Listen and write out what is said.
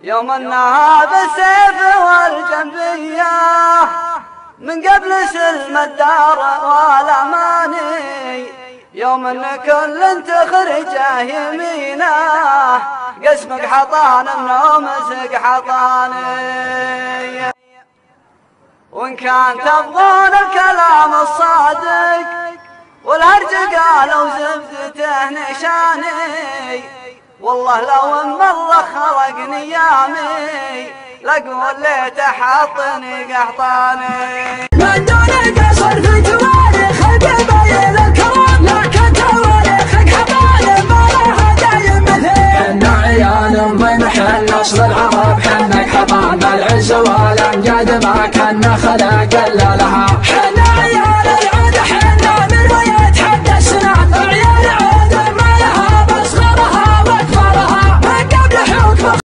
يوم النهار بالسيف والجنبية من قبل سلم الدار والأماني، يوم ان كل تخرجه يمينه قسمك حطان النومسك حطاني. وان كان تبغون الكلام الصادق والهرج قالوا زبدته نشاني، والله لو ان الله خلق نيامي لقول ليته حطني قحطاني. من دون قصر في تواريخ القبايل الكرام، لكن تواريخك حبايب ما لها دايم مثيل. حنا عيال ضيم حنا اصل العرب، حنك حطام العز والامجاد، ما كان خلق الا